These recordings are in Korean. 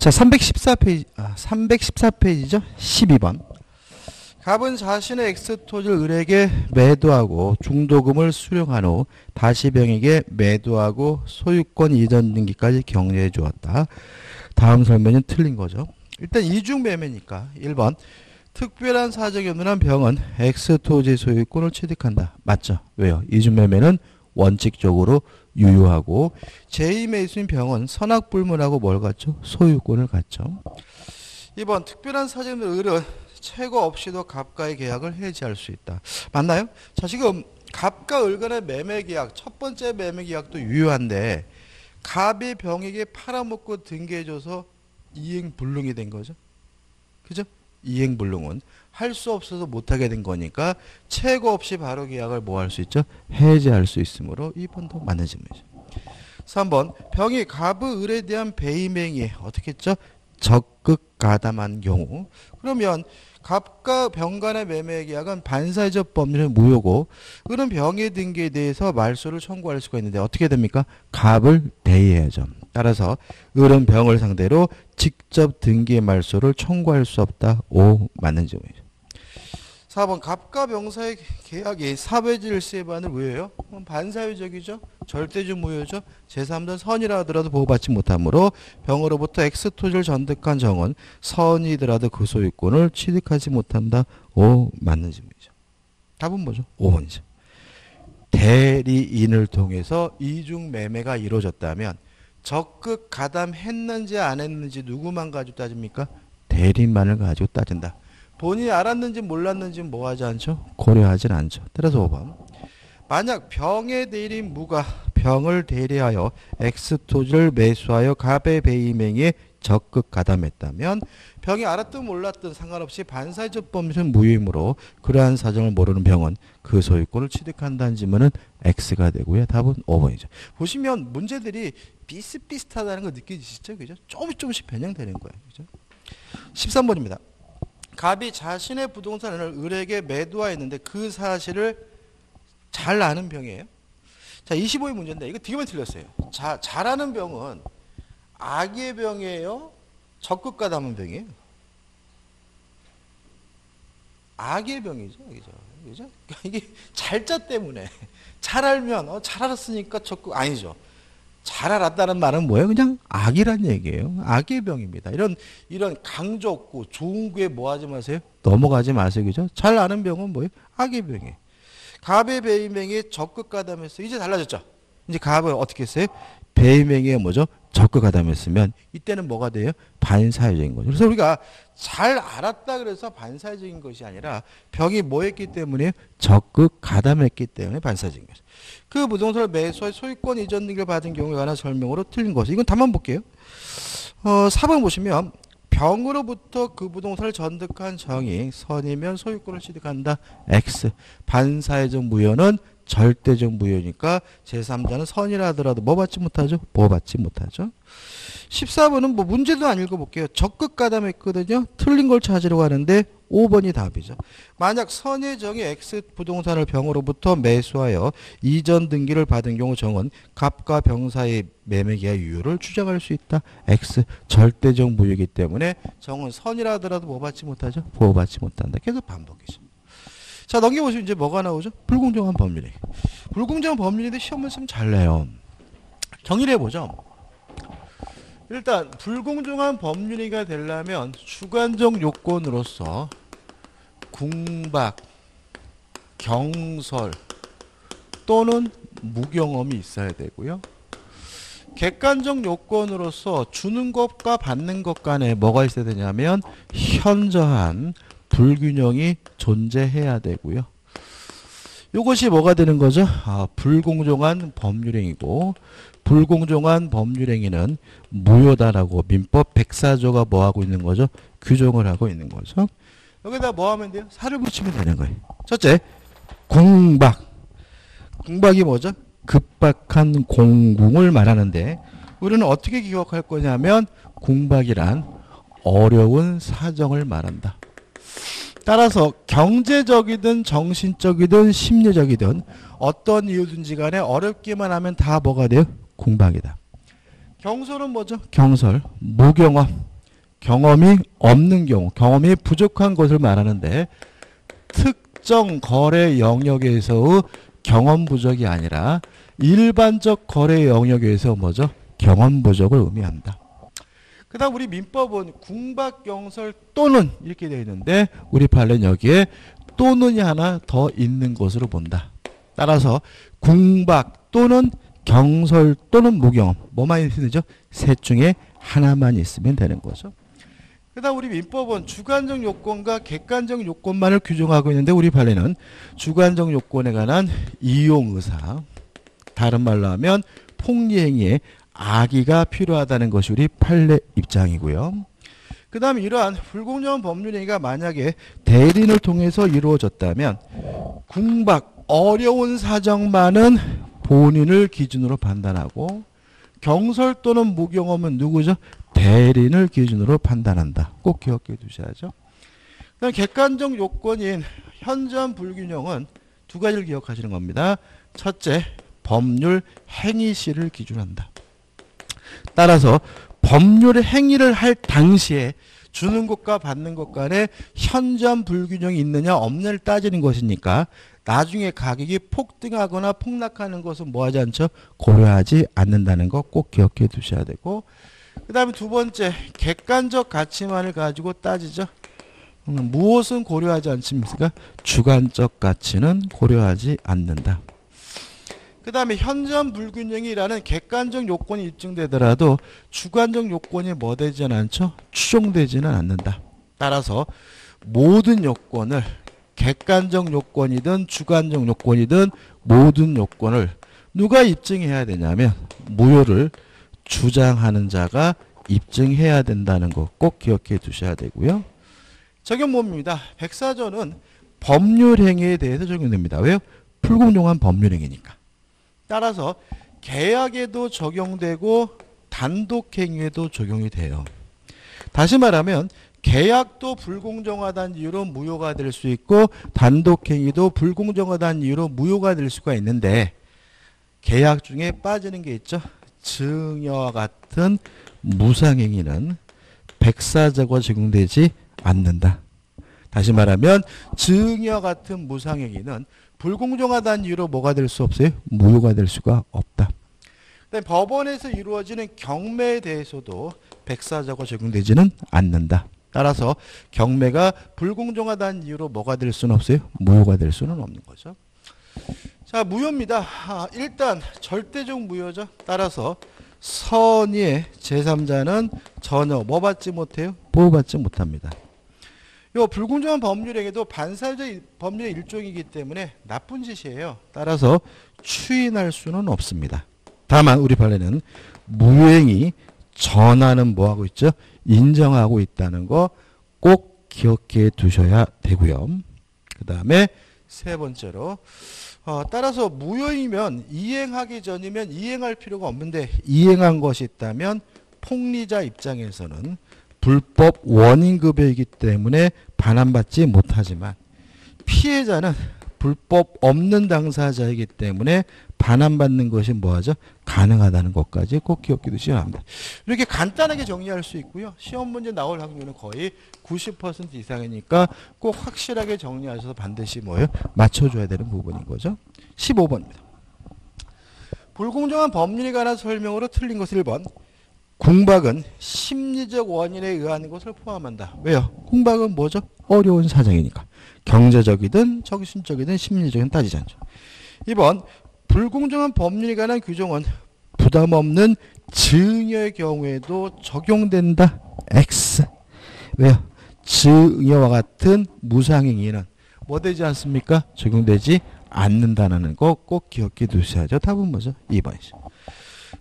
자, 314페이지, 314페이지죠? 12번. 갑은 자신의 엑스토지를 을에게 매도하고 중도금을 수령한 후 다시 병에게 매도하고 소유권 이전 등기까지 격려해 주었다. 다음 설명은 틀린 거죠. 일단 이중매매니까 1번 특별한 사정이 없는 한 병은 엑스토지 소유권을 취득한다. 맞죠? 왜요? 이중매매는 원칙적으로 유효하고 제2매수인 병은 선악불문하고 뭘 갖죠? 소유권을 갖죠. 2번 특별한 사정이 없는 을은 최고 없이도 갑과의 계약을 해지할 수 있다. 맞나요? 자, 지금 갑과 을 간의 매매 계약, 첫 번째 매매 계약도 유효한데 갑이 병에게 팔아먹고 등기해줘서 이행불능이 된 거죠. 그죠? 이행불능은 할 수 없어서 못하게 된 거니까 최고 없이 바로 계약을 뭐 할 수 있죠? 해지할 수 있으므로 2번도 맞는 질문이죠. 3번 병이 갑의 을에 대한 배임행위에 어떻게 했죠? 적극 가담한 경우 그러면 갑과 병 간의 매매 계약은 반사회적 법률의 무효고 을은 병의 등기에 대해서 말소를 청구할 수가 있는데 어떻게 됩니까? 갑을 대의해야죠. 따라서 을은 병을 상대로 직접 등기의 말소를 청구할 수 없다. 5 맞는 질문이죠. 4번 갑과 병 사이의 계약이 사회질서에 반할 무효예요? 반사회적이죠. 절대적 무효죠. 제3자 선이라 하더라도 보호받지 못하므로 병으로부터 엑스토지를 전득한 정은 선이더라도 그 소유권을 취득하지 못한다. 5 맞는 질문이죠. 답은 뭐죠? 5번이죠. 대리인을 통해서 이중매매가 이루어졌다면 적극 가담했는지 안 했는지 누구만 가지고 따집니까? 대리인만을 가지고 따진다. 본인이 알았는지 몰랐는지 뭐 하지 않죠? 고려하진 않죠. 따라서 5번. 만약 병의 대리인 무가 병을 대리하여 엑스토지를 매수하여 갑의 배임행위에 적극 가담했다면 병이 알았든 몰랐든 상관없이 반사회적 법률은 무효이므로 그러한 사정을 모르는 병은 그 소유권을 취득한다는 질문은 X가 되고요. 답은 5번이죠. 보시면 문제들이 비슷비슷하다는 거 느껴지시죠? 그죠? 조금씩 변형되는 거예요. 그죠? 13번입니다. 갑이 자신의 부동산을 을에게 매도하였는데 그 사실을 잘 아는 병이에요. 자, 25의 문제인데 이거 되게 많이 틀렸어요. 자, 잘 아는 병은 악의 병이에요? 적극 가담한 병이에요? 악의 병이죠. 그죠? 이게 잘자 때문에 잘 알면 잘 알았으니까 적극 아니죠. 잘 알았다는 말은 뭐예요? 그냥 악이란 얘기예요. 악의 병입니다. 이런 강조 없고 좋은 구에 뭐 하지 마세요? 넘어가지 마세요. 그죠? 잘 아는 병은 뭐예요? 악의 병이에요. 갑의 배임행위에 적극 가담했어요. 이제 달라졌죠? 이제 갑은 어떻게 했어요? 배임행위에 뭐죠? 적극 가담했으면 이때는 뭐가 돼요? 반사회적인 거죠. 그래서 우리가 잘 알았다 그래서 반사회적인 것이 아니라 병이 뭐 했기 때문에 적극 가담했기 때문에 반사회적인 거죠. 그 부동산을 매수해 소유권 이전 등기를 받은 경우에 관한 설명으로 틀린 거죠. 이건 답만 볼게요. 4번 보시면 병으로부터 그 부동산을 전득한 정이 선이면 소유권을 취득한다. X. 반사회적 무효는 절대적 무효니까 제3자는 선이라 하더라도 뭐 받지 못하죠? 뭐 받지 못하죠. 14번은 뭐 문제도 안 읽어볼게요. 적극 가담했거든요. 틀린 걸 찾으려고 하는데 5번이 답이죠. 만약 선의 정이 X 부동산을 병으로부터 매수하여 이전 등기를 받은 경우 정은 갑과 병 사이의 매매계약 유효를 주장할 수 있다. X. 절대적 무효이기 때문에 정은 선이라 하더라도 뭐 받지 못하죠? 보호받지 못한다. 계속 반복이죠. 자, 넘겨보시면 이제 뭐가 나오죠? 불공정한 법률이. 불공정한 법률인데 시험을 좀 잘 내요. 정의를 해보죠. 일단 불공정한 법률이가 되려면 주관적 요건으로서 궁박, 경설 또는 무경험이 있어야 되고요. 객관적 요건으로서 주는 것과 받는 것 간에 뭐가 있어야 되냐면 현저한 불균형이 존재해야 되고요. 이것이 뭐가 되는 거죠? 불공정한 법률행위고 불공정한 법률행위는 무효다라고 민법 104조가 뭐 하고 있는 거죠? 규정을 하고 있는 거죠. 여기다 뭐 하면 돼요? 살을 붙이면 되는 거예요. 첫째, 궁박. 궁박이 뭐죠? 급박한 공궁을 말하는데 우리는 어떻게 기억할 거냐면 궁박이란 어려운 사정을 말한다. 따라서 경제적이든 정신적이든 심리적이든 어떤 이유든지 간에 어렵기만 하면 다 뭐가 돼요? 궁박이다. 경설은 뭐죠? 경설, 무경험. 경험이 없는 경우, 경험이 부족한 것을 말하는데 특정 거래 영역에서의 경험 부족이 아니라 일반적 거래 영역에서 뭐죠? 경험 부족을 의미한다. 그 다음 우리 민법은 궁박경설 또는 이렇게 되어 있는데 우리 판례는 여기에 또는이 하나 더 있는 것으로 본다. 따라서 궁박 또는 경설 또는 무경험 뭐만 있으면 되죠? 셋 중에 하나만 있으면 되는 거죠. 그 다음 우리 민법은 주관적 요건과 객관적 요건만을 규정하고 있는데 우리 판례는 주관적 요건에 관한 이용의사, 다른 말로 하면 폭리행위에 악의가 필요하다는 것이 우리 판례 입장이고요. 그 다음에 이러한 불공정한 법률행위가 만약에 대리인을 통해서 이루어졌다면 궁박, 어려운 사정만은 본인을 기준으로 판단하고 경설 또는 무경험은 누구죠? 대리인을 기준으로 판단한다. 꼭 기억해 두셔야죠. 그다음 객관적 요건인 현저한 불균형은 두 가지를 기억하시는 겁니다. 첫째, 법률 행위시를 기준한다. 따라서 법률 행위를 할 당시에 주는 것과 받는 것 간에 현저한 불균형이 있느냐 없느냐를 따지는 것이니까 나중에 가격이 폭등하거나 폭락하는 것은 뭐하지 않죠? 고려하지 않는다는 거 꼭 기억해 두셔야 되고, 그 다음에 두 번째, 객관적 가치만을 가지고 따지죠. 무엇은 고려하지 않습니까? 주관적 가치는 고려하지 않는다. 그 다음에 현저한 불균형이라는 객관적 요건이 입증되더라도 주관적 요건이 뭐 되지는 않죠? 추정되지는 않는다. 따라서 모든 요건을 객관적 요건이든 주관적 요건이든 모든 요건을 누가 입증해야 되냐면 무효를 주장하는 자가 입증해야 된다는 거 꼭 기억해 두셔야 되고요. 적용법입니다. 백사조는 법률행위에 대해서 적용됩니다. 왜요? 불공정한 법률행위니까. 따라서 계약에도 적용되고 단독행위에도 적용이 돼요. 다시 말하면 계약도 불공정하다는 이유로 무효가 될 수 있고 단독행위도 불공정하다는 이유로 무효가 될 수가 있는데 계약 중에 빠지는 게 있죠. 증여와 같은 무상행위는 백사조가 적용되지 않는다. 다시 말하면 증여와 같은 무상행위는 불공정하다는 이유로 뭐가 될 수 없어요? 무효가 될 수가 없다. 법원에서 이루어지는 경매에 대해서도 백사조가 적용되지는 않는다. 따라서 경매가 불공정하다는 이유로 뭐가 될 수는 없어요? 무효가 될 수는 없는 거죠. 자, 무효입니다. 일단 절대적 무효죠. 따라서 선의의 제3자는 전혀 뭐 받지 못해요? 보호받지 못합니다. 요 불공정한 법률행위도 반사회적 법률의 일종이기 때문에 나쁜 짓이에요. 따라서 추인할 수는 없습니다. 다만 우리 판례는 무효행위 전하는 뭐하고 있죠? 인정하고 있다는 거 꼭 기억해 두셔야 되고요. 그 다음에 세 번째로 따라서 무효이면 이행하기 전이면 이행할 필요가 없는데 이행한 것이 있다면 폭리자 입장에서는 불법 원인급여이기 때문에 반환받지 못하지만 피해자는 불법 없는 당사자이기 때문에 반환받는 것이 뭐하죠? 가능하다는 것까지 꼭 기억해 두시기 바랍니다. 이렇게 간단하게 정리할 수 있고요. 시험 문제 나올 확률은 거의 90% 이상이니까 꼭 확실하게 정리하셔서 반드시 뭐예요? 맞춰줘야 되는 부분인 거죠. 15번입니다. 불공정한 법률에 관한 설명으로 틀린 것은 1번. 궁박은 심리적 원인에 의한 것을 포함한다. 왜요? 궁박은 뭐죠? 어려운 사정이니까. 경제적이든 정신적이든 심리적인 따지지 않죠. 2번. 불공정한 법률에 관한 규정은 부담 없는 증여의 경우에도 적용된다. X. 왜요? 증여와 같은 무상행위는 뭐 되지 않습니까? 적용되지 않는다는 거 꼭 기억해 두셔야죠. 답은 뭐죠? 2번이죠.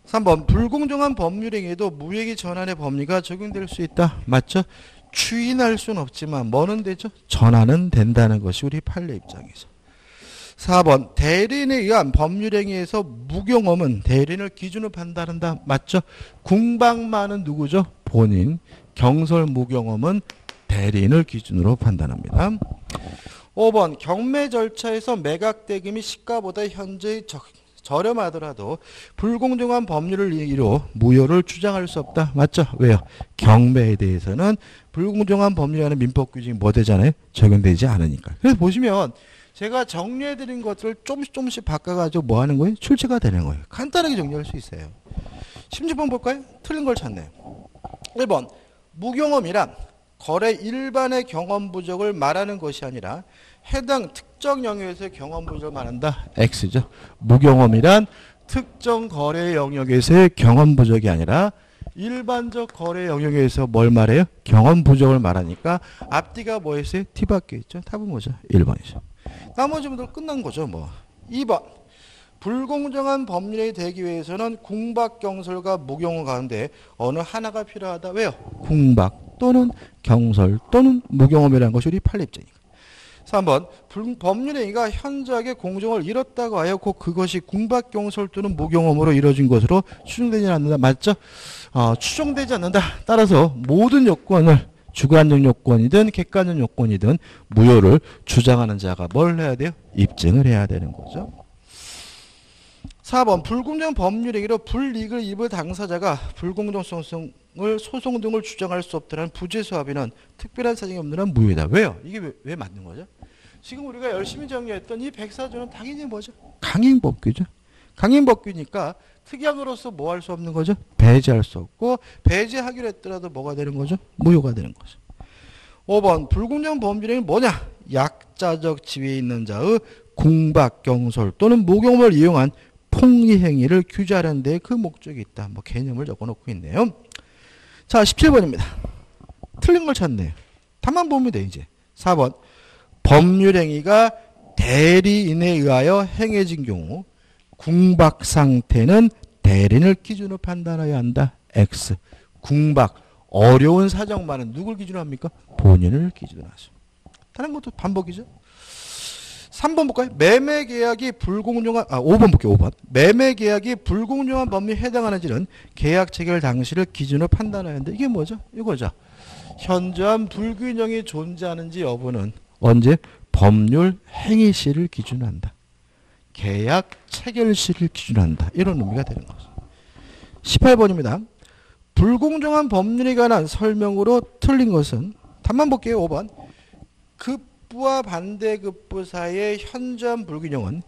3번. 불공정한 법률행위에도 무효행위 전환의 법리가 적용될 수 있다. 맞죠? 추인할 수는 없지만 뭐는 되죠? 전환은 된다는 것이 우리 판례 입장이죠. 4번. 대리인에 의한 법률행위에서 무경험은 대리인을 기준으로 판단한다. 맞죠? 궁박만은 누구죠? 본인. 경설 무경험은 대리인을 기준으로 판단합니다. 5번. 경매 절차에서 매각 대금이 시가보다 현저히 저렴하더라도 불공정한 법률을 이유로 무효를 주장할 수 없다. 맞죠? 왜요? 경매에 대해서는 불공정한 법률이라는 민법 규정이 뭐 되잖아요? 적용되지 않으니까. 그래서 보시면 제가 정리해드린 것들을 조금씩 바꿔가지고 뭐 하는 거예요? 출제가 되는 거예요. 간단하게 정리할 수 있어요. 16번 볼까요? 틀린 걸 찾네요. 1번 무경험이란 거래 일반의 경험 부족을 말하는 것이 아니라 해당 특정 영역에서의 경험 부족을 말한다. X죠. 무경험이란 특정 거래 영역에서의 경험 부족이 아니라 일반적 거래 영역에서 뭘 말해요? 경험 부족을 말하니까 앞뒤가 뭐였어요? T 밖에 있죠. 답은 뭐죠? 1번이죠. 나머지 분들 끝난 거죠. 뭐 2번 불공정한 법률이 되기 위해서는 궁박경설과 무경험 가운데 어느 하나가 필요하다. 왜요? 궁박 또는 경설 또는 무경험이라는 것이 우리 판례입자니까. 3번 법률행위가 현저하게 공정을 잃었다고 하여 곧 그것이 궁박경설 또는 무경험으로 이루어진 것으로 추정되지 않는다. 맞죠? 추정되지 않는다. 따라서 모든 요건을 주관적 요건이든 객관적 요건이든 무효를 주장하는 자가 뭘 해야 돼요? 입증을 해야 되는 거죠. 4번 불공정 법률행위로 불이익을 입을 당사자가 불공정성을 소송 등을 주장할 수 없다는 부재수합의는 특별한 사정이 없는 한 무효다. 왜요? 이게 왜 맞는 거죠? 지금 우리가 열심히 정리했던 이 104조는 당연히 뭐죠? 강행법규죠. 강행법규니까 특약으로서 뭐 할 수 없는 거죠? 배제할 수 없고 배제하기로 했더라도 뭐가 되는 거죠? 무효가 되는 거죠. 5번 불공정 법률행위는 뭐냐? 약자적 지위에 있는 자의 궁박, 경솔 또는 무경험을 이용한 폭리 행위를 규제하는 데 그 목적이 있다. 뭐 개념을 적어놓고 있네요. 자, 17번입니다. 틀린 걸 찾네요. 답만 보면 돼 이제. 4번 법률 행위가 대리인에 의하여 행해진 경우 궁박 상태는 대리인을 기준으로 판단해야 한다. X. 궁박 어려운 사정만은 누굴 기준으로 합니까? 본인을 기준으로 하죠. 다른 것도 반복이죠. 3번 볼까요? 매매계약이 불공정한 5번 볼게요. 5번. 매매계약이 불공정한 법률에 해당하는지는 계약 체결 당시를 기준으로 판단하는데 이게 뭐죠? 이거죠. 현저한 불균형이 존재하는지 여부는 언제? 법률 행위시를 기준으로 한다. 계약 체결시를 기준으로 한다. 이런 의미가 되는 거죠. 18번입니다. 불공정한 법률에 관한 설명으로 틀린 것은 답만 볼게요. 5번. 급부와 반대급부 사이의 현저한 불균형은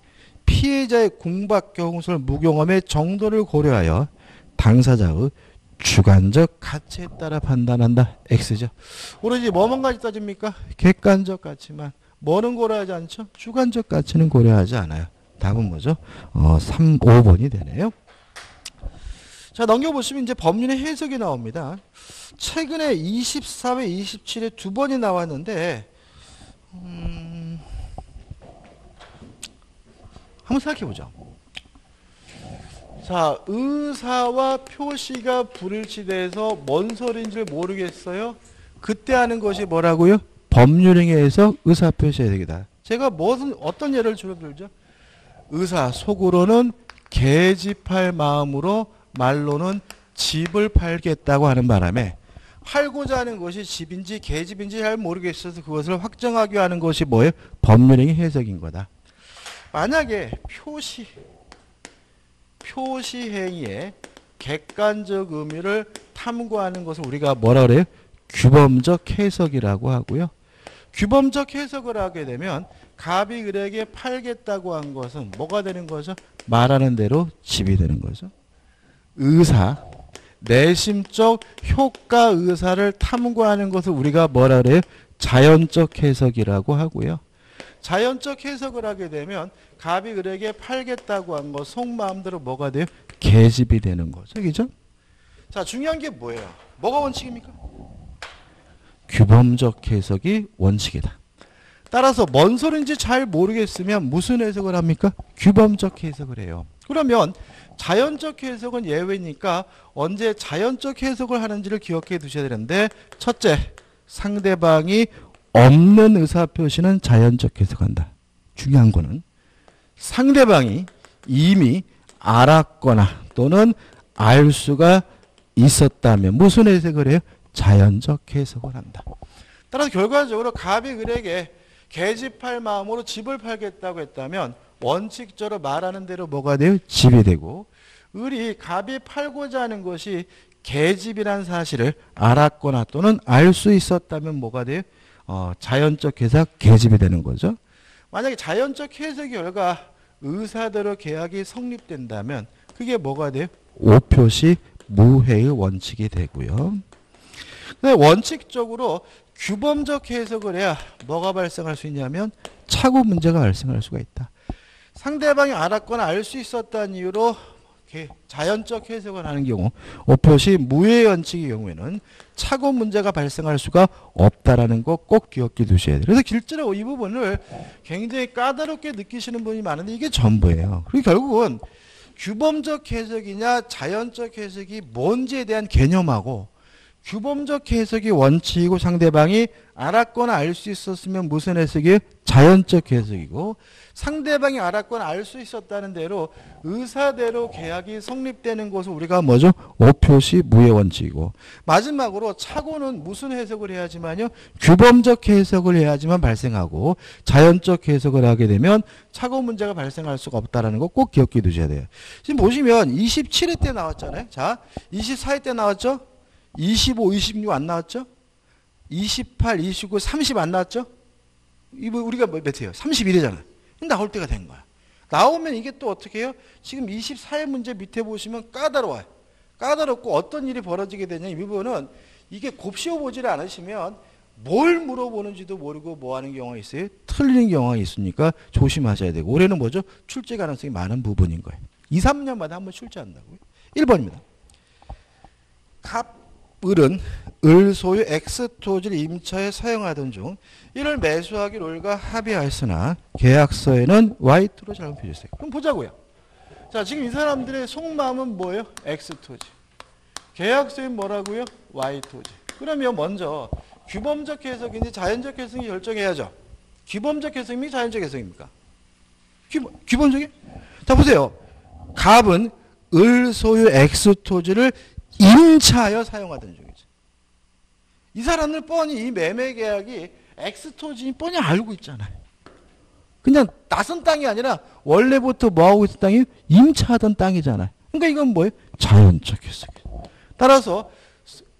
피해자의 궁박, 경솔, 무경험의 정도를 고려하여 당사자의 주관적 가치에 따라 판단한다. X죠. 오로지 뭐만 가지 따집니까? 객관적 가치만. 뭐는 고려하지 않죠? 주관적 가치는 고려하지 않아요. 답은 뭐죠? 5번이 되네요. 자, 넘겨보시면 이제 법률의 해석이 나옵니다. 최근에 24회, 27회 두 번이 나왔는데 한번 생각해보죠. 자, 의사와 표시가 불일치돼서 뭔 소리인지 모르겠어요. 그때 하는 것이 뭐라고요? 법률행위에서 의사 표시 해석이다. 제가 어떤 예를 주로 들죠? 의사 속으로는 계집할 마음으로 말로는 집을 팔겠다고 하는 바람에 팔고자 하는 것이 집인지 계집인지 잘 모르겠어서 그것을 확정하기 하는 것이 뭐예요? 법률행위 해석인 거다. 만약에 표시행위의 객관적 의미를 탐구하는 것을 우리가 뭐라 그래요? 규범적 해석이라고 하고요. 규범적 해석을 하게 되면 갑이 을에게 팔겠다고 한 것은 뭐가 되는 거죠? 말하는 대로 집이 되는 거죠. 의사, 내심적 효과 의사를 탐구하는 것을 우리가 뭐라 그래요? 자연적 해석이라고 하고요. 자연적 해석을 하게 되면 갑이 을에게 팔겠다고 한 것 속마음대로 뭐가 돼요? 계집이 되는 거죠. 그죠? 자, 중요한 게 뭐예요? 뭐가 원칙입니까? 규범적 해석이 원칙이다. 따라서 뭔 소리인지 잘 모르겠으면 무슨 해석을 합니까? 규범적 해석을 해요. 그러면 자연적 해석은 예외니까 언제 자연적 해석을 하는지를 기억해 두셔야 되는데, 첫째, 상대방이 없는 의사표시는 자연적 해석한다. 중요한 거는 상대방이 이미 알았거나 또는 알 수가 있었다면 무슨 해석을 해요? 자연적 해석을 한다. 따라서 결과적으로 갑이 을에게 계집할 마음으로 집을 팔겠다고 했다면 원칙적으로 말하는 대로 뭐가 돼요? 집이 되고 을이 갑이 팔고자 하는 것이 계집이라는 사실을 알았거나 또는 알 수 있었다면 뭐가 돼요? 자연적 해석 계집이 되는 거죠. 만약에 자연적 해석의 결과 의사대로 계약이 성립된다면 그게 뭐가 돼요? 오표시 무해의 원칙이 되고요. 근데 원칙적으로 규범적 해석을 해야 뭐가 발생할 수 있냐면 착오 문제가 발생할 수가 있다. 상대방이 알았거나 알 수 있었다는 이유로 자연적 해석을 하는 경우 오표시 무해 원칙의 경우에는 착오 문제가 발생할 수가 없다라는 거 꼭 기억해 두셔야 돼요. 그래서 실제로 이 부분을 굉장히 까다롭게 느끼시는 분이 많은데 이게 전부예요. 그리고 결국은 규범적 해석이냐 자연적 해석이 뭔지에 대한 개념하고 규범적 해석이 원칙이고 상대방이 알았거나 알 수 있었으면 무슨 해석이에요? 자연적 해석이고 상대방이 알았거나 알 수 있었다는 대로 의사대로 계약이 성립되는 것을 우리가 뭐죠? 오표시 무해 원칙이고 마지막으로 착오는 무슨 해석을 해야지만요? 규범적 해석을 해야지만 발생하고 자연적 해석을 하게 되면 착오 문제가 발생할 수가 없다는 거 꼭 기억해 두셔야 돼요. 지금 보시면 27회 때 나왔잖아요. 자, 24회 때 나왔죠? 25, 26 안 나왔죠? 28, 29, 30 안 나왔죠? 이거 우리가 몇 회예요? 31회잖아요. 나올 때가 된 거야. 나오면 이게 또 어떻게 해요? 지금 24회 문제 밑에 보시면 까다로워요. 까다롭고 어떤 일이 벌어지게 되냐 이 부분은 이게 곱씹어보지를 않으시면 뭘 물어보는지도 모르고 뭐 하는 경우가 있어요? 틀리는 경우가 있으니까 조심하셔야 되고 올해는 뭐죠? 출제 가능성이 많은 부분인 거예요. 2, 3년마다 한번 출제한다고요. 1번입니다. 을은 을 소유 X 토지를 임차에 사용하던 중 이를 매수하기로 을과 합의하였으나 계약서에는 Y2로 잘못 표시했어요. 그럼 보자고요. 자, 지금 이 사람들의 속마음은 뭐예요? X 토지. 계약서엔 뭐라고요? Y 토지. 그러면 먼저 규범적 해석인지 자연적 해석인지 결정해야죠. 규범적 해석입니까? 자연적 해석입니까? 규범적이? 자, 보세요. 갑은 을 소유 X 토지를 임차하여 사용하던 중이죠. 이 사람들 뻔히 이 매매 계약이 X토지인 뻔히 알고 있잖아요. 그냥 낯선 땅이 아니라 원래부터 뭐하고 있던 땅이 임차하던 땅이잖아요. 그러니까 이건 뭐예요? 자연적 해석이에요. 따라서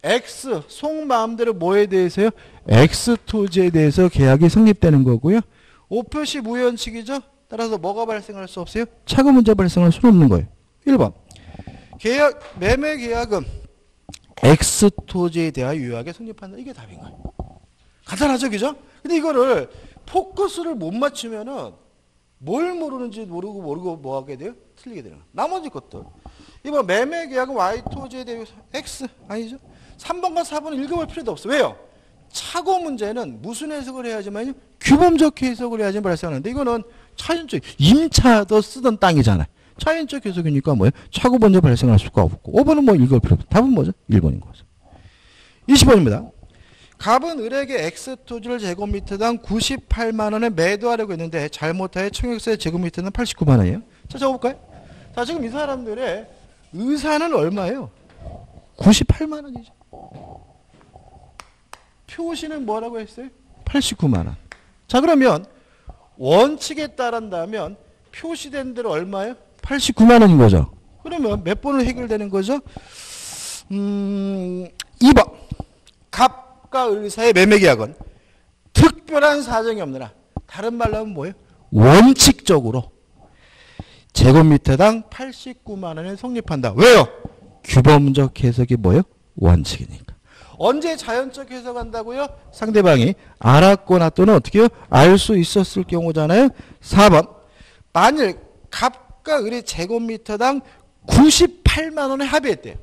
X 속마음대로 뭐에 대해서요? X토지에 대해서 계약이 성립되는 거고요. 오표시 무효원칙이죠. 따라서 뭐가 발생할 수 없어요? 착오 문제 발생할 수는 없는 거예요. 1번. 매매 계약은 X 토지에 대하여 유효하게 성립한다. 이게 답인 거예요. 간단하죠, 그죠? 근데 이거를 포커스를 못 맞추면은 뭘 모르는지 모르고 뭐 하게 돼요? 틀리게 되는 거예요. 나머지 것들. 이번 매매 계약은 Y 토지에 대해 X 아니죠? 3번과 4번은 읽어볼 필요도 없어. 왜요? 착오 문제는 무슨 해석을 해야지만요? 규범적 해석을 해야지 발생하는데 이거는 자연적 임차도 쓰던 땅이잖아요. 자연적 해석이니까 뭐예요? 착오 문제 발생할 수가 없고 5번은 뭐 읽을 필요 없어. 답은 뭐죠? 1번인 거죠. 20번입니다. 갑은 을에게 X토지를 제곱미터당 98만 원에 매도하려고 했는데 잘못하여 청약서의 제곱미터는 89만 원이에요. 자, 적어볼까요? 자, 지금 이 사람들의 의사는 얼마예요? 98만 원이죠. 표시는 뭐라고 했어요? 89만 원. 자, 그러면 원칙에 따른다면 표시된 대로 얼마예요? 89만 원인 거죠. 그러면 몇 번으로 해결되는 거죠? 2번. 갑과 을 사이의 매매계약은 특별한 사정이 없느나 다른 말로 하면 뭐예요? 원칙적으로 제곱미터당 89만 원에 성립한다. 왜요? 규범적 해석이 뭐예요? 원칙이니까. 언제 자연적 해석한다고요? 상대방이 알았거나 또는 어떻게 해요? 알 수 있었을 경우잖아요. 4번. 만일 갑과 을이 제곱미터당 98만 원에 합의했대요.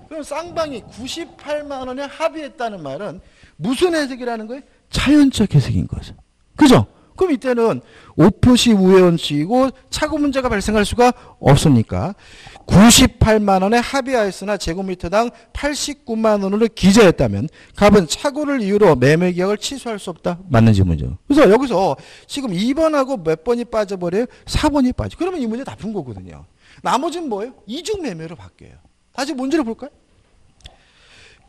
그럼 쌍방이 98만 원에 합의했다는 말은 무슨 해석이라는 거예요? 자연적 해석인 거죠. 그죠? 그럼 이때는 오표시 우회원칙이고 착오 문제가 발생할 수가 없으니까 98만 원에 합의하였으나 제곱미터당 89만 원으로 기재했다면 갑은 착오를 이유로 매매계약을 취소할 수 없다. 맞는지 문제. 그래서 여기서 지금 2번하고 몇 번이 빠져버려요? 4번이 빠져. 그러면 이 문제 다 푼 거거든요. 나머지는 뭐예요? 이중 매매로 바뀌어요. 다시 문제를 볼까요?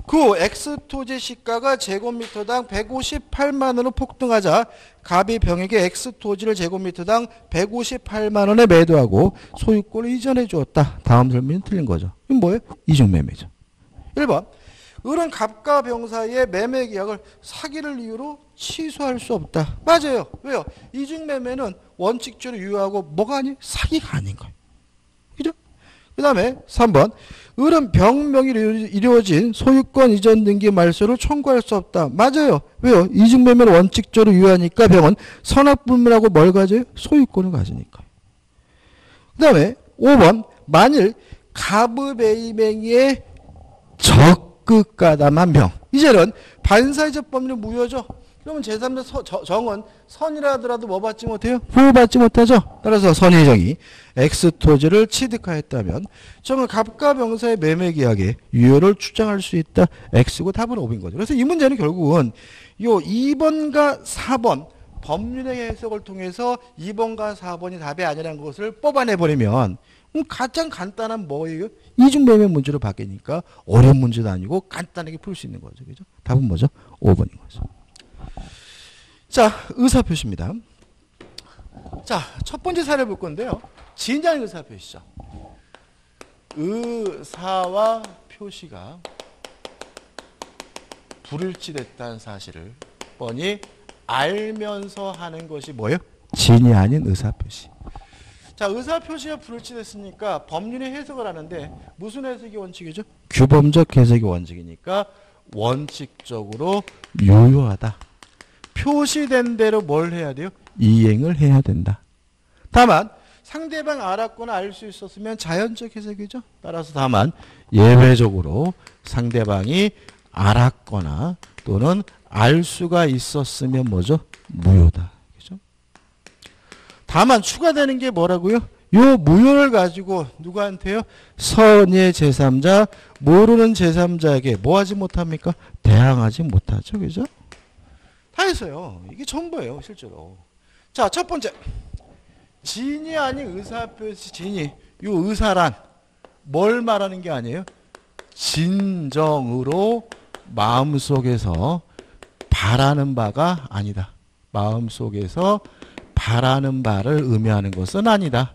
그 X토지 시가가 제곱미터당 158만 원으로 폭등하자 갑이 병에게 X토지를 제곱미터당 158만 원에 매도하고 소유권을 이전해 주었다. 다음 설명은 틀린 거죠. 이건 뭐예요? 이중매매죠. 1번. 을은 갑과 병 사이의 매매 계약을 사기를 이유로 취소할 수 없다. 맞아요. 왜요? 이중매매는 원칙적으로 유효하고 뭐가 아니? 사기가 아닌 거예요. 그죠? 그 다음에 3번. 을은 병명의로 이루어진 소유권 이전 등기 말소를 청구할 수 없다. 맞아요. 왜요? 이중매매는 원칙적으로 유효하니까 병은 선악불문하고 뭘 가져요? 소유권을 가지니까. 그 다음에 5번. 만일 갑의매매의 적극가담한 병. 이제는 반사회적 법률 무효죠. 그러면 제3자 정은 선이라 하더라도 뭐 받지 못해요? 보호받지 못하죠. 따라서 선의정이 X토지를 취득하였다면 정은 갑과 병사의 매매계약에 유효를 주장할 수 있다. X고 답은 5인 거죠. 그래서 이 문제는 결국은 요 2번과 4번 법률의 해석을 통해서 2번과 4번이 답이 아니라는 것을 뽑아내버리면 가장 간단한 뭐예요? 이중매매 문제로 바뀌니까 어려운 문제도 아니고 간단하게 풀 수 있는 거죠. 그죠? 답은 뭐죠? 5번인 거죠. 자, 의사표시입니다. 자, 첫 번째 사례를 볼 건데요. 진양 의사표시죠. 의사와 표시가 불일치됐다는 사실을 뻔히 알면서 하는 것이 뭐예요? 진이 아닌 의사표시. 자, 의사표시가 불일치됐으니까 법률의 해석을 하는데 무슨 해석이 원칙이죠? 규범적 해석이 원칙이니까 원칙적으로 유효하다. 표시된 대로 뭘 해야 돼요? 이행을 해야 된다. 다만 상대방 알았거나 알 수 있었으면 자연적 해석이죠. 따라서 다만 예외적으로 상대방이 알았거나 또는 알 수가 있었으면 뭐죠? 무효다. 그죠? 다만 추가되는 게 뭐라고요? 요 무효를 가지고 누구한테요? 선의 제3자, 모르는 제3자에게 뭐 하지 못합니까? 대항하지 못하죠. 그죠? 다 했어요. 이게 전부예요, 실제로. 자, 첫 번째. 진이 아닌 의사표시 진이. 요 의사란 뭘 말하는 게 아니에요? 진정으로 마음속에서 바라는 바가 아니다. 마음속에서 바라는 바를 의미하는 것은 아니다.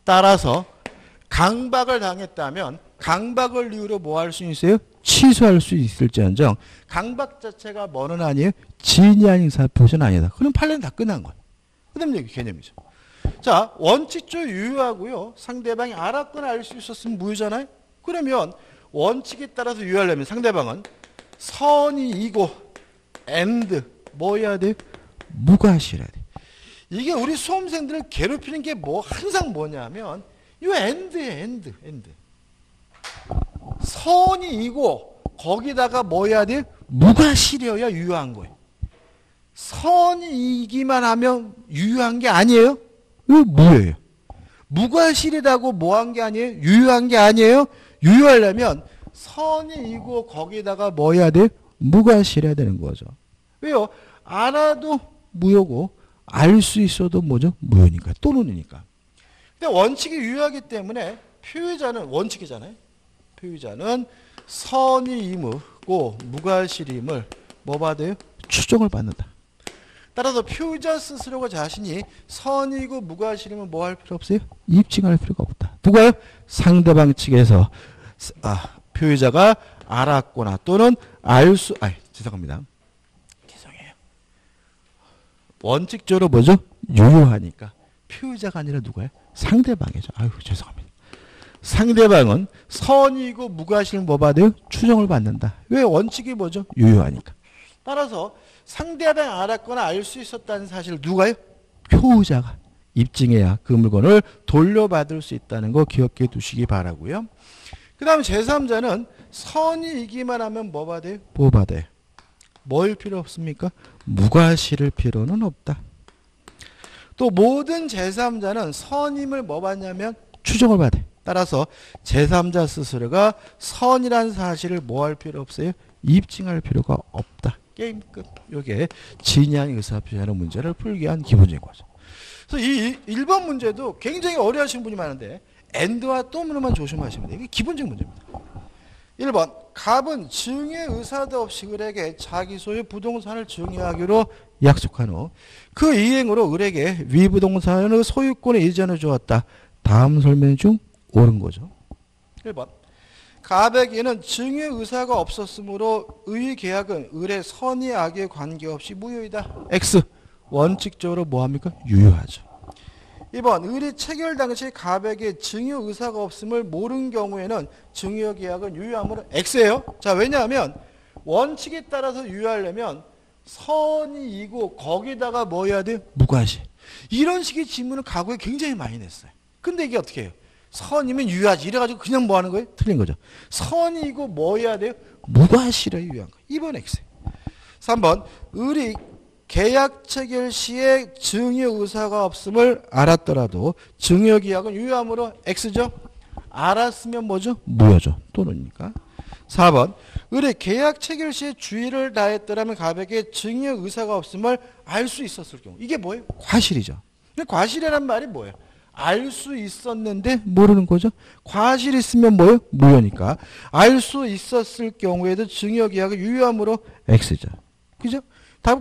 따라서 강박을 당했다면 강박을 이유로 뭐 할 수 있어요? 취소할 수 있을지언정 강박 자체가 뭐는 아니에요? 진이 아닌 의사표시는 아니다. 그럼 판례는 다 끝난 거예요. 그 다음 얘기 개념이죠. 자, 원칙적으로 유효하고요. 상대방이 알았거나 알 수 있었으면 무효잖아요. 그러면 원칙에 따라서 유효하려면 상대방은 선이이고 and 뭐 해야 돼요? 무과실해야 돼요. 이게 우리 수험생들을 괴롭히는 게 뭐 항상 뭐냐면 이 and예요. and. 선이이고 거기다가 뭐 해야 돼요? 무과실이어야 유효한 거예요. 선이이기만 하면 유효한 게 아니에요? 이거 무효예요. 무과실이라고 뭐 한 게 아니에요? 유효한 게 아니에요? 유효하려면 선이이고 거기다가 뭐 해야 돼요? 무과실해야 되는 거죠. 왜요? 알아도 무효고 알 수 있어도 뭐죠? 무효니까. 또는이니까. 근데 원칙이 유효하기 때문에 표의자는 원칙이잖아요. 표의자는 선이임이고 무과실임을 뭐 받아요? 추정을 받는다. 따라서 표의자 스스로가 자신이 선이고 무과실임을 뭐 할 필요 없어요? 입증할 필요가 없다. 누가요? 상대방 측에서 표의자가 알았거나 또는 죄송합니다. 죄송해요. 원칙적으로 뭐죠? 유효하니까 표의자가 아니라 누가요? 상대방이죠. 아유, 죄송합니다. 상대방은 선이고 무과실임 뭐 받아요? 추정을 받는다. 왜? 원칙이 뭐죠? 유효하니까. 따라서 상대방이 알았거나 알 수 있었다는 사실을 누가요? 표의자가 입증해야 그 물건을 돌려받을 수 있다는 거 기억해 두시기 바라고요. 그 다음에 제3자는 선이이기만 하면 뭐 받아요? 뭐 받아요? 뭘 필요 없습니까? 무과실을 필요는 없다. 또 모든 제3자는 선임을 뭐 받냐면 추정을 받아요. 따라서 제3자 스스로가 선이라는 사실을 뭐 할 필요 없어요? 입증할 필요가 없다. 게임 끝. 이게 진양 의사표시하는 문제를 풀기 위한 기본적인 거죠. 그래서 이 1번 문제도 굉장히 어려워하시는 분이 많은데 and와 또는만 조심하시면 돼요. 이게 기본적인 문제입니다. 1번 갑은 증여 의사도 없이 을에게 자기 소유 부동산을 증여하기로 약속한 후 그 이행으로 을에게 위부동산의 소유권의 이전을 주었다. 다음 설명 중 옳은 거죠. 1번 갑에게는 증여 의사가 없었으므로 의 계약은 을의 선의 악에 관계없이 무효이다. X 원칙적으로 뭐합니까? 유효하죠. 2번 을이 체결 당시 갑에게 증여 의사가 없음을 모른 경우에는 증여 계약은 유효하므로 X예요. 자, 왜냐하면 원칙에 따라서 유효하려면 선이이고 거기다가 뭐 해야 돼요? 무과시. 이런 식의 질문을 과거에 굉장히 많이 냈어요. 근데 이게 어떻게 해요? 선이면 유효하지. 이래가지고 그냥 뭐 하는 거예요? 틀린 거죠. 선이고 뭐 해야 돼요? 무과시로 유효한 거예요. 2번 X. 3번 을이 계약 체결 시에 증여 의사가 없음을 알았더라도 증여 계약은 유효하므로 X죠. 알았으면 뭐죠? 무효죠. 또는니까. 4번 을이 계약 체결 시에 주의를 다했더라면 갑에게 증여 의사가 없음을 알 수 있었을 경우. 이게 뭐예요? 과실이죠. 근데 과실이란 말이 뭐예요? 알 수 있었는데 모르는 거죠. 과실 있으면 뭐예요? 무효니까. 알 수 있었을 경우에도 증여 계약은 유효하므로 X죠. 그죠?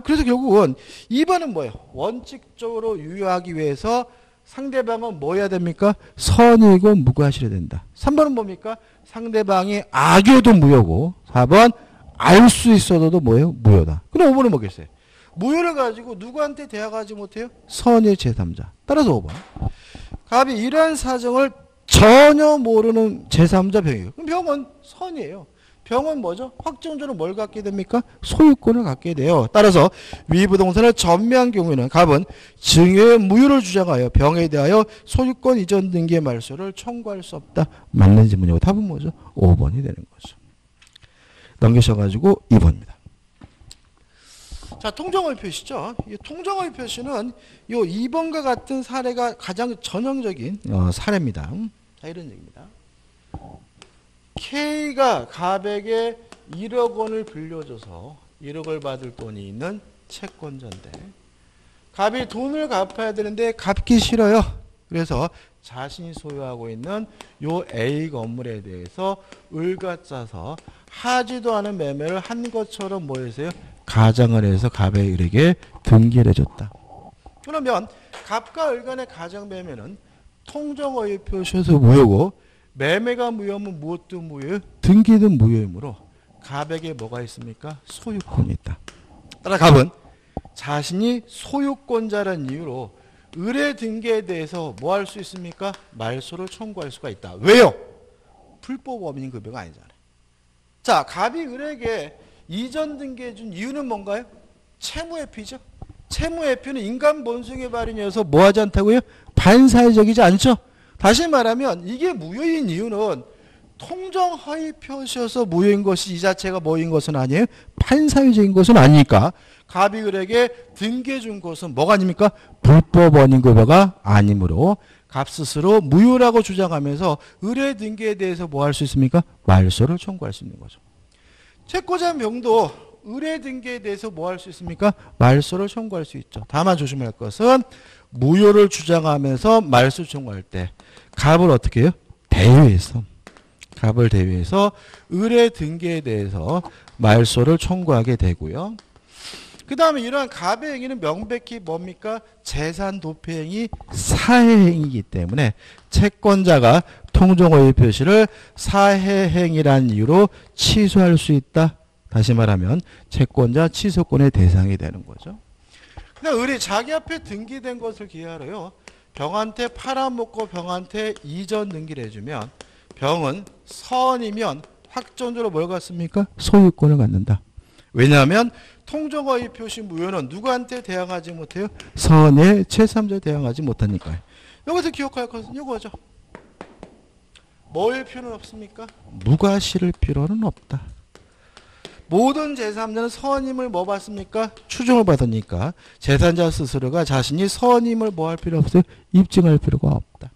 그래서 결국은 2번은 뭐예요? 원칙적으로 유효하기 위해서 상대방은 뭐 해야 됩니까? 선이고 무과실이 된다. 3번은 뭡니까? 상대방이 악여도 무효고 4번 알 수 있어도 뭐예요? 무효다. 그럼 5번은 뭐겠어요? 무효를 가지고 누구한테 대항하지 못해요? 선의 제3자. 따라서 5번. 갑이 이러한 사정을 전혀 모르는 제3자 병이에요. 그럼 병은 선이에요. 병은 뭐죠? 확정적으로 뭘 갖게 됩니까? 소유권을 갖게 돼요. 따라서 위부동산을 전매한 경우에는 갑은 증여의 무효를 주장하여 병에 대하여 소유권 이전 등기의 말소를 청구할 수 없다. 맞는 질문이고 답은 뭐죠? 5번이 되는 거죠. 넘기셔가지고 2번입니다. 자, 통정의 표시죠. 이 통정의 표시는 이 2번과 같은 사례가 가장 전형적인 사례입니다. 자, 이런 얘기입니다. K가 갑에게 1억 원을 빌려줘서 1억을 받을 돈이 있는 채권자인데 갑이 돈을 갚아야 되는데 갚기 싫어요. 그래서 자신이 소유하고 있는 요 A 건물에 대해서 을과 짜서 하지도 않은 매매를 한 것처럼 뭐 했어요? 가정을 해서 갑의 을에게 등기를 해줬다. 그러면 갑과 을 간의 가정 매매는 통정의 표시에서 무효고 매매가 무효면 무엇도 무효예요? 등기도 무효이므로 갑에게 뭐가 있습니까? 소유권이 있다. 따라 갑은 자신이 소유권자라는 이유로 을의 등기에 대해서 뭐 할 수 있습니까? 말소를 청구할 수가 있다. 왜요? 불법 법인 급여가 아니잖아요. 자, 갑이 을에게 이전 등기해 준 이유는 뭔가요? 채무회피죠. 채무회피는 인간 본성의 발현이어서 뭐 하지 않다고요? 반사회적이지 않죠. 다시 말하면 이게 무효인 이유는 통정허위 표시여서 무효인 것이 이 자체가 뭐인 것은 아니에요. 반사회적인 것은 아니니까 갑이 을에게 등기해 준 것은 뭐가 아닙니까? 불법 원인급여가 아니므로 갑 스스로 무효라고 주장하면서 을의 등기에 대해서 뭐 할 수 있습니까? 말소를 청구할 수 있는 거죠. 채권자 명도 을의 등기에 대해서 뭐 할 수 있습니까? 말소를 청구할 수 있죠. 다만 조심할 것은 무효를 주장하면서 말소 청구할 때 갑을 어떻게 해요? 대위해서 갑을 대위해서 을의 등기에 대해서 말소를 청구하게 되고요. 그 다음에 이러한 갑의 행위는 명백히 뭡니까? 재산 도피 행위 사해행위이기 때문에 채권자가 통정허위 표시를 사해행위란 이유로 취소할 수 있다. 다시 말하면 채권자 취소권의 대상이 되는 거죠. 그러니까 을이 자기 앞에 등기된 것을 기하로요. 병한테 팔아먹고 병한테 이전 등기를 해주면 병은 선이면 확정적으로 뭘 갖습니까? 소유권을 갖는다. 왜냐하면 통정허위 표시 무효는 누구한테 대항하지 못해요? 선의 제3자에 대항하지 못하니까요. 여기서 기억할 것은 이거죠. 뭐일 필요는 없습니까? 무과실을 필요는 없다. 모든 제3자는 선임을 뭐 받습니까? 추정을 받으니까 제3자 스스로가 자신이 선임을 뭐 할 필요 없어요? 입증할 필요가 없다.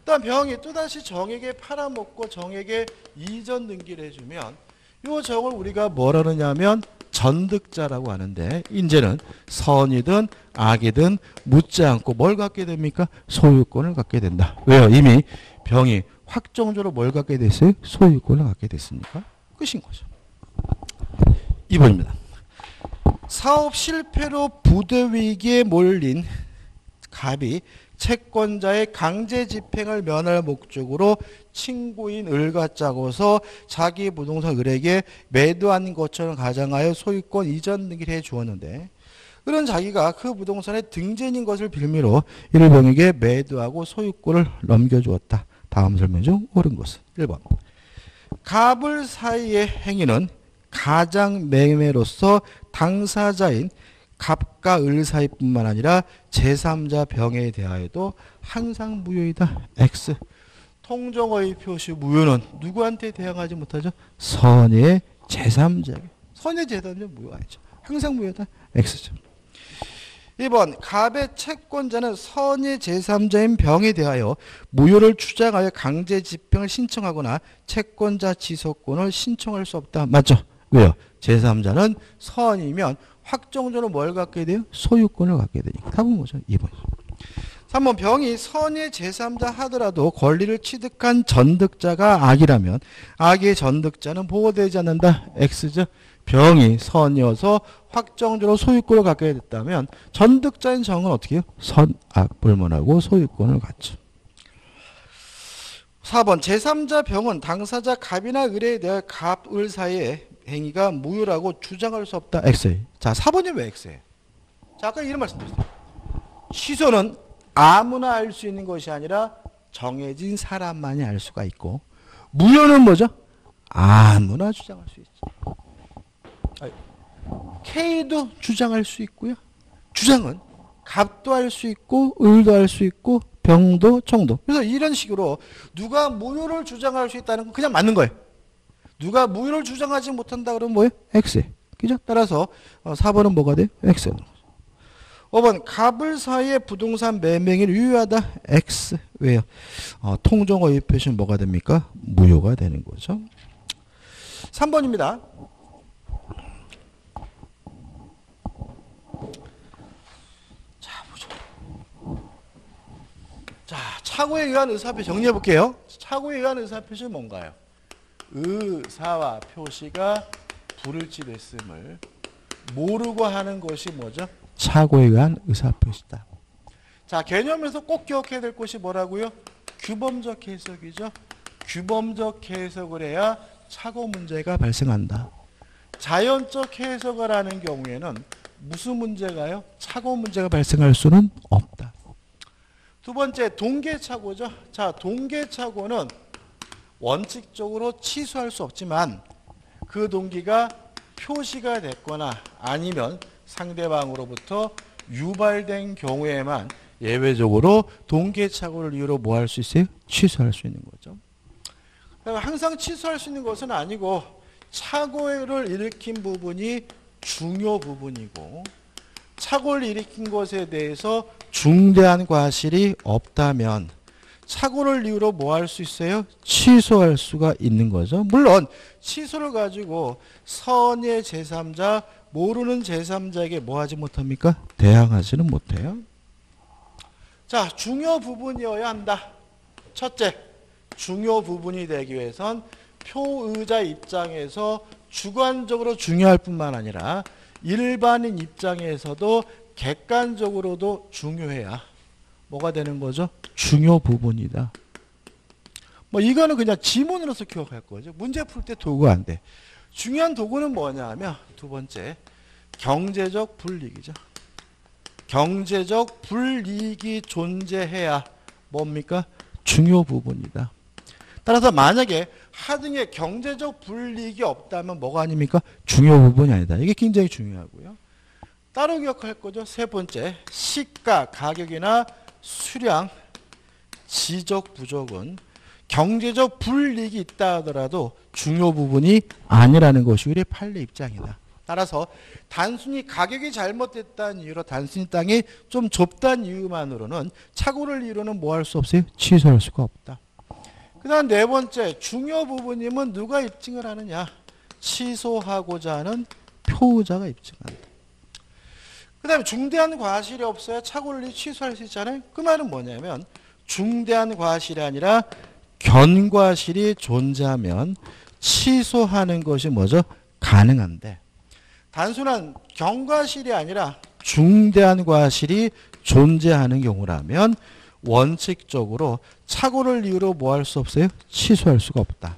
일단 병이 또다시 정에게 팔아먹고 정에게 이전 등기를 해주면 이 정을 우리가 뭐라 하느냐면 전득자라고 하는데 이제는 선이든 악이든 묻지 않고 뭘 갖게 됩니까? 소유권을 갖게 된다. 왜요? 이미 병이 확정적으로 뭘 갖게 됐어요? 소유권을 갖게 됐으니까 끝인 거죠. 2번입니다. 사업 실패로 부도 위기에 몰린 갑이 채권자의 강제 집행을 면할 목적으로 친구인 을과 짜고서 자기 부동산 을에게 매도한 것처럼 가정하여 소유권 이전 등기를 해 주었는데, 을은 자기가 그 부동산의 등재인인 것을 빌미로 이를 병에게 매도하고 소유권을 넘겨주었다. 다음 설명 중 옳은 것은 1번. 갑을 사이의 행위는 가장 매매로서 당사자인 갑과 을 사이뿐만 아니라 제3자 병에 대하여도 항상 무효이다. X. 통정어의 표시 무효는 누구한테 대항하지 못하죠? 선의 제3자에게. 선의 제3자 무효가 아니죠. 항상 무효다. X죠. 2번. 갑의 채권자는 선의 제3자인 병에 대하여 무효를 주장하여 강제 집행을 신청하거나 채권자 지속권을 신청할 수 없다. 맞죠? 왜요? 제3자는 선이면 확정적으로 뭘 갖게 돼요? 소유권을 갖게 되니까. 답은 뭐죠? 2번. 3번. 병이 선의 제3자 하더라도 권리를 취득한 전득자가 악이라면 악의 전득자는 보호되지 않는다. X죠. 병이 선이어서 확정적으로 소유권을 갖게 됐다면 전득자인 정은 어떻게 해요? 선악 불문하고 소유권을 갖죠. 4번. 제3자 병은 당사자 갑이나 을에 대해 갑, 을 사이에 행위가 무효라고 주장할 수 없다. X에. 자, 4번이 왜 X에? 자, 아까 이런 말씀드렸어요. 취소는 아무나 알 수 있는 것이 아니라 정해진 사람만이 알 수가 있고, 무효는 뭐죠? 아무나 주장할 수 있죠. K도 주장할 수 있고요. 주장은 갑도 할 수 있고, 을도 할 수 있고, 병도, 청도. 그래서 이런 식으로 누가 무효를 주장할 수 있다는 건 그냥 맞는 거예요. 누가 무효를 주장하지 못한다 그러면 뭐예요? X. 그죠? 따라서 4번은 뭐가 돼요? X. 5번. 갑을 사이에 부동산 매매행위를 유효하다. X. 왜요? 통정어의 표시는 뭐가 됩니까? 무효가 되는 거죠. 3번입니다. 자, 보죠. 자, 착오에 의한 의사표 정리해 볼게요. 착오에 의한 의사표시는 뭔가요? 의사와 표시가 불일치됐음을 모르고 하는 것이 뭐죠? 착오에 의한 의사표시다. 자, 개념에서 꼭 기억해야 될 것이 뭐라고요? 규범적 해석이죠. 규범적 해석을 해야 착오 문제가 발생한다. 자연적 해석을 하는 경우에는 무슨 문제가요? 착오 문제가 발생할 수는 없다. 두 번째, 동계착오죠. 자, 동계착오는 원칙적으로 취소할 수 없지만 그 동기가 표시가 됐거나 아니면 상대방으로부터 유발된 경우에만 예외적으로 동계착오를 이유로 뭐 할 수 있어요? 취소할 수 있는 거죠. 항상 취소할 수 있는 것은 아니고 착오를 일으킨 부분이 중요 부분이고, 착오를 일으킨 것에 대해서 중대한 과실이 없다면 착오를 이유로 뭐 할 수 있어요? 취소할 수가 있는 거죠. 물론 취소를 가지고 선의 제3자, 모르는 제3자에게 뭐 하지 못합니까? 대항하지는 못해요. 자, 중요 부분이어야 한다. 첫째, 중요 부분이 되기 위해선 표의자 입장에서 주관적으로 중요할 뿐만 아니라 일반인 입장에서도 객관적으로도 중요해야 뭐가 되는 거죠? 중요 부분이다. 뭐 이거는 그냥 지문으로서 기억할 거죠. 문제 풀 때 도구 안 돼. 중요한 도구는 뭐냐 하면 두 번째, 경제적 불이익이죠. 경제적 불이익이 존재해야 뭡니까? 중요 부분이다. 따라서 만약에 하등에 경제적 불이익이 없다면 뭐가 아닙니까? 중요 부분이 아니다. 이게 굉장히 중요하고요. 따로 기억할 거죠. 세 번째, 시가, 가격이나 수량, 지적, 부족은 경제적 불이익이 있다 하더라도 중요 부분이 아니라는 것이 우리의 판례 입장이다. 따라서 단순히 가격이 잘못됐다는 이유로 단순히 땅이 좀 좁다는 이유만으로는 착오를 이유로는 뭐 할 수 없어요? 취소할 수가 없다. 그 다음 네 번째, 중요 부분이면 누가 입증을 하느냐? 취소하고자 하는 표의자가 입증한다. 그 다음에 중대한 과실이 없어야 착오를 취소할 수 있잖아요. 그 말은 뭐냐면 중대한 과실이 아니라 견과실이 존재하면 취소하는 것이 뭐죠? 가능한데 단순한 견과실이 아니라 중대한 과실이 존재하는 경우라면 원칙적으로 착오를 이유로 뭐 할 수 없어요? 취소할 수가 없다.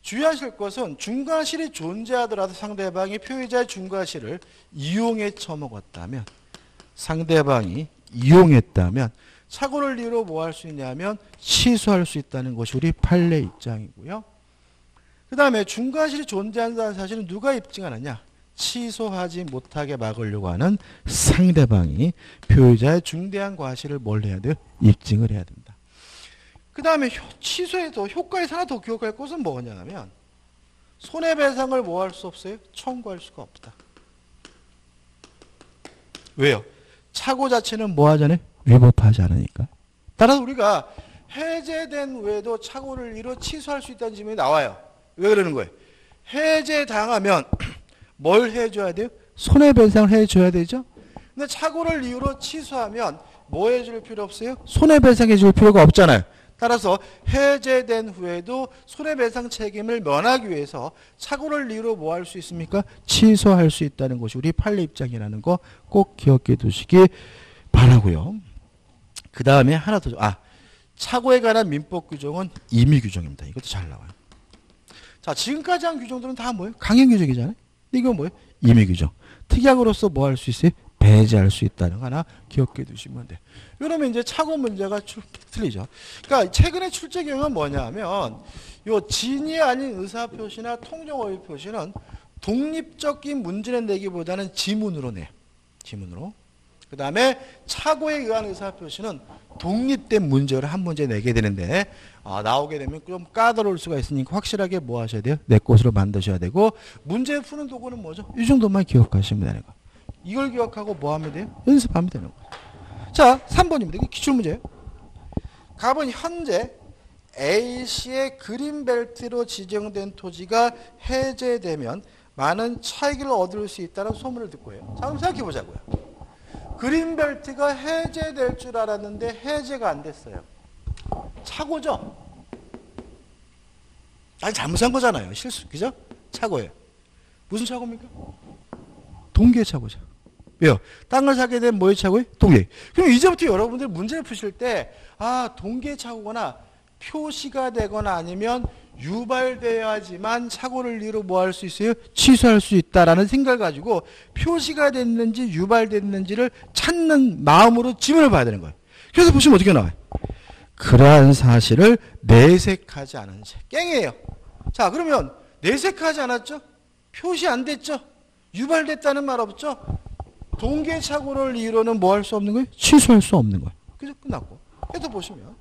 주의하실 것은 중과실이 존재하더라도 상대방이 표의자의 중과실을 이용해 처먹었다면 상대방이 이용했다면 착오를 이유로 뭐 할 수 있냐면 취소할 수 있다는 것이 우리 판례 입장이고요. 그 다음에 중과실이 존재한다는 사실은 누가 입증하느냐? 취소하지 못하게 막으려고 하는 상대방이 표의자의 중대한 과실을 뭘 해야 돼요? 입증을 해야 된다. 그 다음에 취소에서 효과에서 하나 더 기억할 것은 뭐냐면 손해배상을 뭐 할 수 없어요? 청구할 수가 없다. 왜요? 착오 자체는 뭐 하잖아요? 위법하지 않으니까. 따라서 우리가 해제된 후에도 착오를 이뤄 취소할 수 있다는 질문이 나와요. 왜 그러는 거예요? 해제당하면 뭘 해줘야 돼요? 손해배상을 해줘야 되죠? 근데 착오를 이유로 취소하면 뭐 해줄 필요 없어요? 손해배상 해줄 필요가 없잖아요. 따라서 해제된 후에도 손해배상 책임을 면하기 위해서 착오를 이유로 뭐 할 수 있습니까? 취소할 수 있다는 것이 우리 판례 입장이라는 거 꼭 기억해 두시기 바라고요. 그 다음에 하나 더. 착오에 관한 민법 규정은 임의 규정입니다. 이것도 잘 나와요. 자, 지금까지 한 규정들은 다 뭐예요? 강행 규정이잖아요. 이건 뭐예요? 임의 규정. 특약으로서 뭐 할 수 있어요? 배제할 수 있다는 거 하나 기억해 두시면 돼요. 그러면 이제 착오 문제가 틀리죠. 그러니까 최근에 출제 경우는 뭐냐면 요 진이 아닌 의사표시나 통정어휘 표시는 독립적인 문제를 내기보다는 지문으로 내요. 지문으로. 그 다음에 착오에 의한 의사표시는 독립된 문제를 한 문제 내게 되는데 나오게 되면 좀 까다로울 수가 있으니까 확실하게 뭐 하셔야 돼요? 내 것으로 만드셔야 되고 문제 푸는 도구는 뭐죠? 이 정도만 기억하시면 되는 거예요. 이걸 기억하고 뭐 하면 돼요? 연습하면 되는 거예요. 자, 3번입니다. 이게 기출문제예요. 갑은 현재 A시의 그린벨트로 지정된 토지가 해제되면 많은 차익을 얻을 수 있다는 소문을 듣고 해요. 자, 그럼 생각해 보자고요. 그린벨트가 해제될 줄 알았는데 해제가 안 됐어요. 착오죠? 아니, 잘못한 거잖아요. 실수, 그죠? 착오예요. 무슨 착오입니까? 동기의 착오죠. 왜요? 땅을 사게 되면 뭐의 착오예요? 동기. 그럼 이제부터 여러분들 문제를 푸실 때, 동기의 착오거나 표시가 되거나 아니면 유발되어야지만 착오를 이유로 뭐 할 수 있어요? 취소할 수 있다라는 생각을 가지고 표시가 됐는지 유발됐는지를 찾는 마음으로 지문을 봐야 되는 거예요. 그래서 보시면 어떻게 나와요? 그러한 사실을 내색하지 않은 채. 깽이에요. 자, 그러면 내색하지 않았죠? 표시 안 됐죠? 유발됐다는 말 없죠? 동계 착오를 이유로는 뭐 할 수 없는 거예요? 취소할 수 없는 거예요. 그래서 끝났고. 그래서 보시면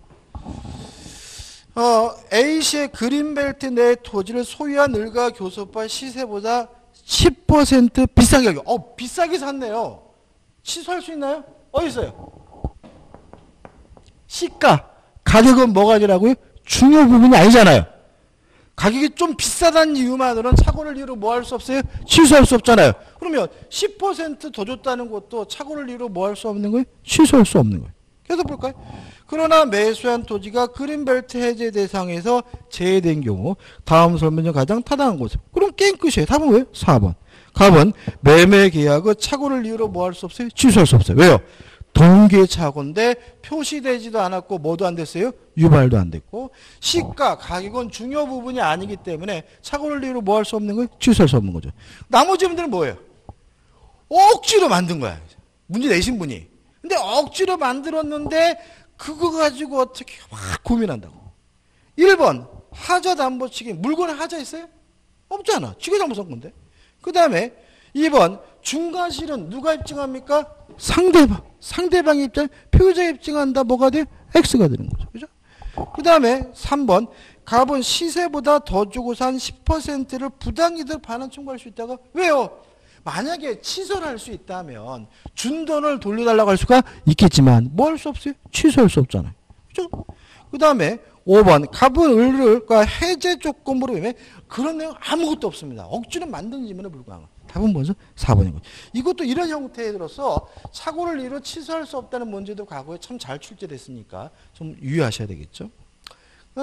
A시의 그린벨트 내 토지를 소유한 을과 교섭과 시세보다 10% 비싼 가격. 비싸게 샀네요. 취소할 수 있나요? 어디 있어요? 시가. 가격은 뭐가 아니라고요? 중요 부분이 아니잖아요. 가격이 좀 비싸다는 이유만으로는 착오를 이유로 뭐 할 수 없어요? 취소할 수 없잖아요. 그러면 10% 더 줬다는 것도 착오를 이유로 뭐 할 수 없는 거예요? 취소할 수 없는 거예요. 계속 볼까요? 그러나 매수한 토지가 그린벨트 해제 대상에서 제외된 경우 다음 설명 중 가장 타당한 곳은 그럼 게임 끝이에요. 답은 왜요? 4번. 갑은 매매 계약의 착오를 이유로 뭐 할 수 없어요? 취소할 수 없어요. 왜요? 동기의 착오인데 표시되지도 않았고 뭐도 안 됐어요? 유발도 안 됐고 시가, 가격은 중요 부분이 아니기 때문에 착오를 이유로 뭐 할 수 없는 거예요? 취소할 수 없는 거죠. 나머지 분들은 뭐예요? 억지로 만든 거야. 문제 내신 분이. 근데 억지로 만들었는데 그거 가지고 어떻게 막 고민한다고. 1번 하자 담보치기. 물건에 하자 있어요? 없잖아. 지가 잘못한 건데. 그 다음에 2번 중과실은 누가 입증합니까? 상대방이 입증, 표의자 입증한다. 뭐가 돼? X가 되는 거죠. 그죠? 그 다음에 3번 갑은 시세보다 더 주고 산 10%를 부당이득 반환 청구할 수 있다가 왜요? 만약에 취소를 할 수 있다면 준 돈을 돌려달라고 할 수가 있겠지만 뭐 할 수 없어요? 취소할 수 없잖아요. 그죠? 그 다음에 5번 갑은 을과 해제 조건으로 매매 그런 내용 아무것도 없습니다. 억지로 만든 지문에 불과한 거. 답은 뭐죠? 4번인 거죠. 이것도 이런 형태에 들어서 착오를 이루 취소할 수 없다는 문제도 과거에 참 잘 출제됐으니까 좀 유의하셔야 되겠죠.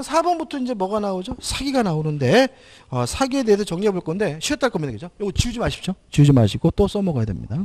4번부터 이제 뭐가 나오죠? 사기가 나오는데 사기에 대해서 정리해 볼 건데 쉬웠다 할 겁니다. 그죠? 이거 지우지 마십시오. 지우지 마시고 또 써먹어야 됩니다.